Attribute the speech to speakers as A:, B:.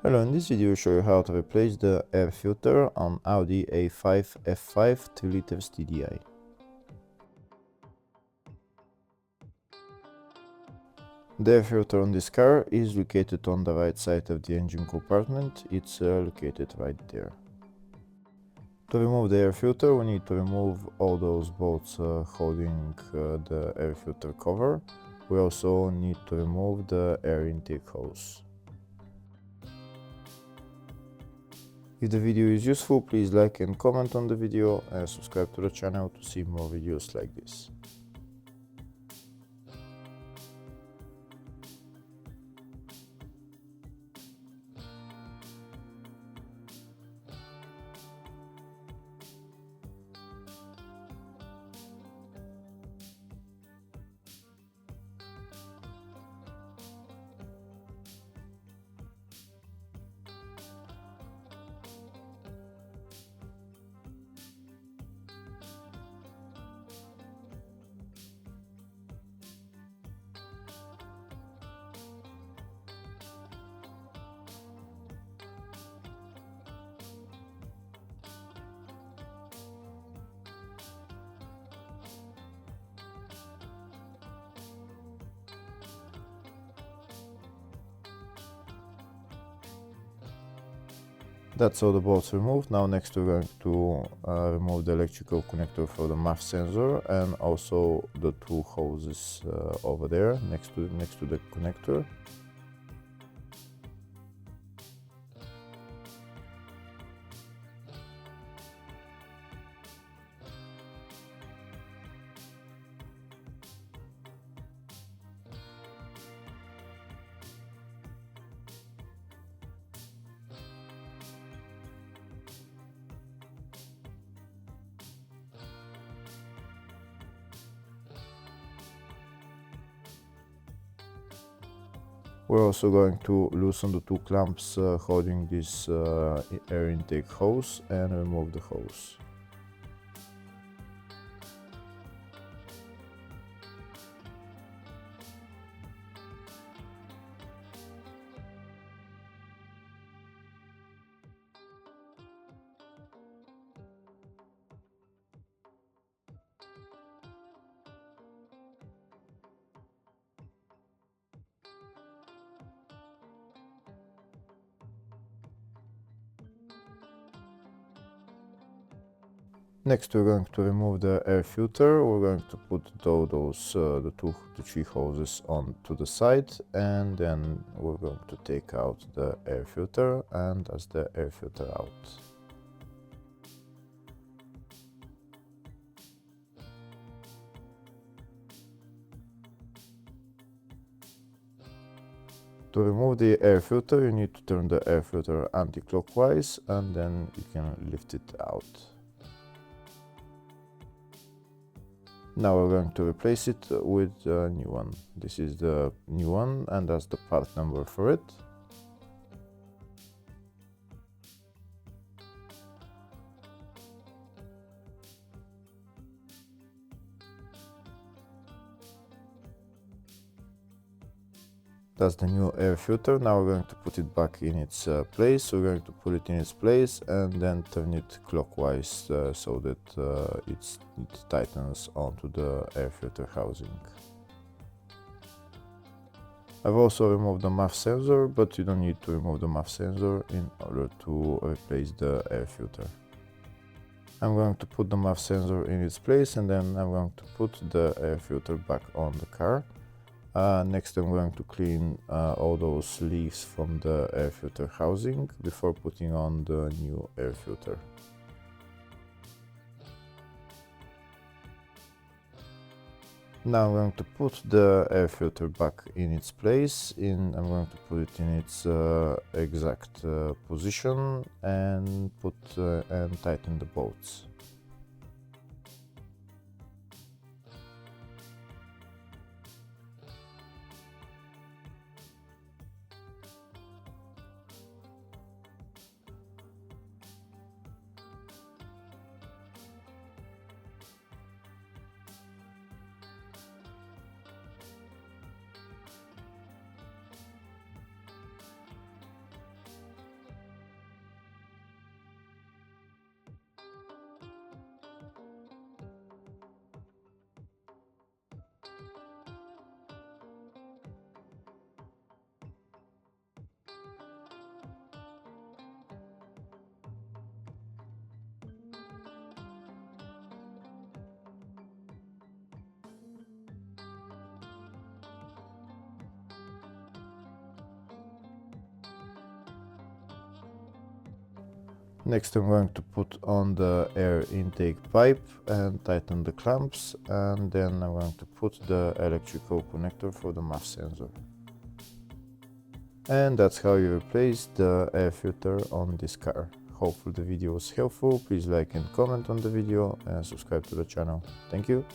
A: Hello, in this video I show you how to replace the air filter on Audi A5 F5 3 liters TDI. The air filter on this car is located on the right side of the engine compartment. It's located right there. To remove the air filter, we need to remove all those bolts holding the air filter cover. We also need to remove the air intake hose. If the video is useful, please like and comment on the video and subscribe to the channel to see more videos like this. That's all the bolts removed. Now next we're going to remove the electrical connector for the MAF sensor and also the two hoses over there next to the connector. We're also going to loosen the two clamps holding this air intake hose and remove the hose. Next we're going to remove the air filter. We're going to put the three hoses on to the side, and then we're going to take out the air filter and that's the air filter out. To remove the air filter, you need to turn the air filter anti-clockwise and then you can lift it out. Now we're going to replace it with a new one. This is the new one and that's the part number for it. That's the new air filter. Now we're going to put it back in its place. We're going to put it in its place and then turn it clockwise so that it tightens onto the air filter housing. I've also removed the MAF sensor, but you don't need to remove the MAF sensor in order to replace the air filter. I'm going to put the MAF sensor in its place and then I'm going to put the air filter back on the car. Next I'm going to clean all those leaves from the air filter housing before putting on the new air filter. Now I'm going to put the air filter back in its place. I'm going to put it in its exact position and tighten the bolts. Next I'm going to put on the air intake pipe and tighten the clamps, and then I'm going to put the electrical connector for the MAF sensor. And that's how you replace the air filter on this car. Hopefully the video was helpful. Please like and comment on the video and subscribe to the channel. Thank you.